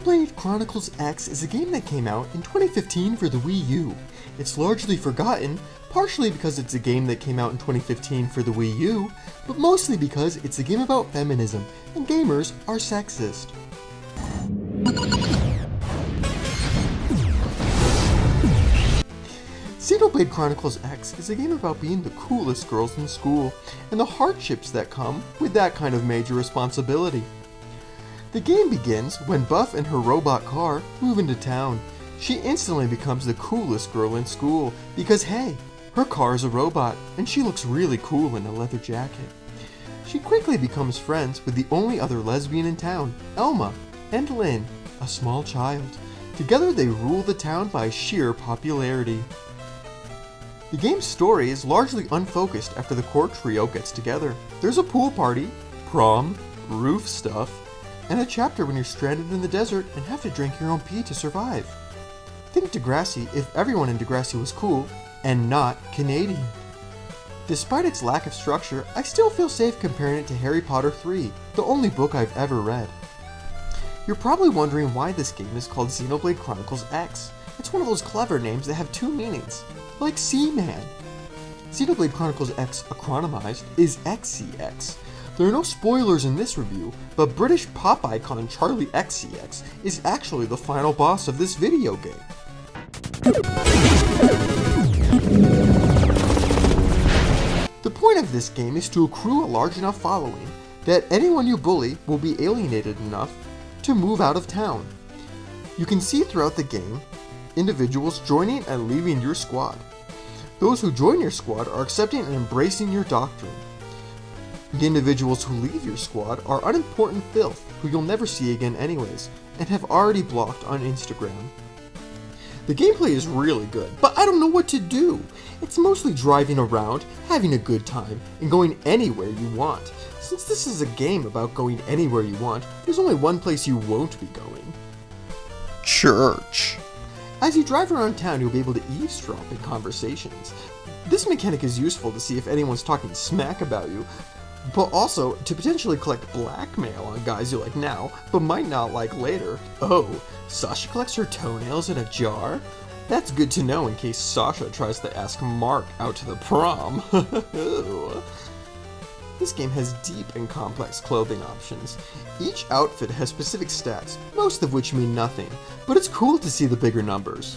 Xenoblade Chronicles X is a game that came out in 2015 for the Wii U. It's largely forgotten, partially because it's a game that came out in 2015 for the Wii U, but mostly because it's a game about feminism, and gamers are sexist. Xenoblade Chronicles X is a game about being the coolest girls in school, and the hardships that come with that kind of major responsibility. The game begins when Buff and her robot car move into town. She instantly becomes the coolest girl in school because hey, her car is a robot and she looks really cool in a leather jacket. She quickly becomes friends with the only other lesbian in town, Elma, and Lynn, a small child. Together they rule the town by sheer popularity. The game's story is largely unfocused after the core trio gets together. There's a pool party, prom, roof stuff, and a chapter when you're stranded in the desert and have to drink your own pee to survive. Think Degrassi if everyone in Degrassi was cool and not Canadian. Despite its lack of structure, I still feel safe comparing it to Harry Potter 3, the only book I've ever read. You're probably wondering why this game is called Xenoblade Chronicles X. It's one of those clever names that have two meanings, like Seaman. Xenoblade Chronicles X Acronymized is XCX. There are no spoilers in this review, but British pop icon Charlie XCX is actually the final boss of this video game. The point of this game is to accrue a large enough following that anyone you bully will be alienated enough to move out of town. You can see throughout the game individuals joining and leaving your squad. Those who join your squad are accepting and embracing your doctrine. The individuals who leave your squad are unimportant filth who you'll never see again anyways, and have already blocked on Instagram. The gameplay is really good, but I don't know what to do. It's mostly driving around, having a good time, and going anywhere you want. Since this is a game about going anywhere you want, there's only one place you won't be going. Church. As you drive around town, you'll be able to eavesdrop in conversations. This mechanic is useful to see if anyone's talking smack about you, but also to potentially collect blackmail on guys you like now, but might not like later. Oh, Sasha collects her toenails in a jar? That's good to know in case Sasha tries to ask Mark out to the prom. This game has deep and complex clothing options. Each outfit has specific stats, most of which mean nothing, but it's cool to see the bigger numbers.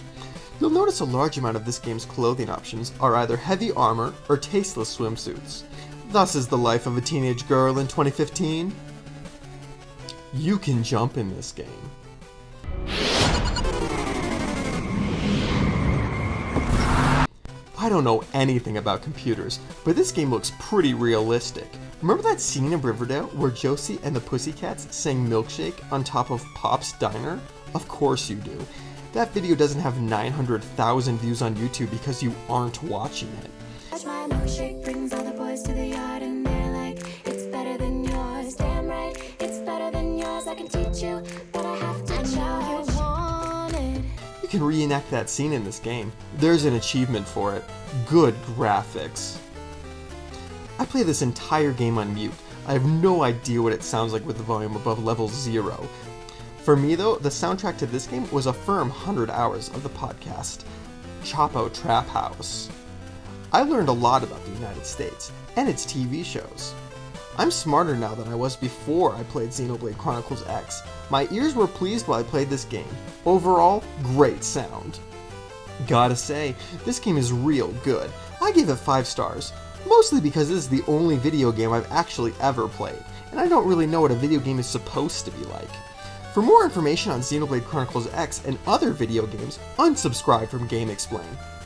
You'll notice a large amount of this game's clothing options are either heavy armor or tasteless swimsuits. Thus is the life of a teenage girl in 2015. You can jump in this game. I don't know anything about computers, but this game looks pretty realistic. Remember that scene in Riverdale where Josie and the Pussycats sang Milkshake on top of Pop's Diner? Of course you do. That video doesn't have 900,000 views on YouTube because you aren't watching it. My milkshake brings all the boys to the yard and they're like, it's better than yours, damn right, it's better than yours, I can teach you, but I have to charge. You want it. You can reenact that scene in this game. There's an achievement for it. Good graphics. I play this entire game on mute. I have no idea what it sounds like with the volume above level 0. For me though, the soundtrack to this game was a firm 100 hours of the podcast, Chapo Trap House. I learned a lot about the United States and its TV shows. I'm smarter now than I was before I played Xenoblade Chronicles X. My ears were pleased while I played this game. Overall, great sound. Gotta say, this game is real good. I give it 5 stars, mostly because this is the only video game I've actually ever played, and I don't really know what a video game is supposed to be like. For more information on Xenoblade Chronicles X and other video games, unsubscribe from GameXplain.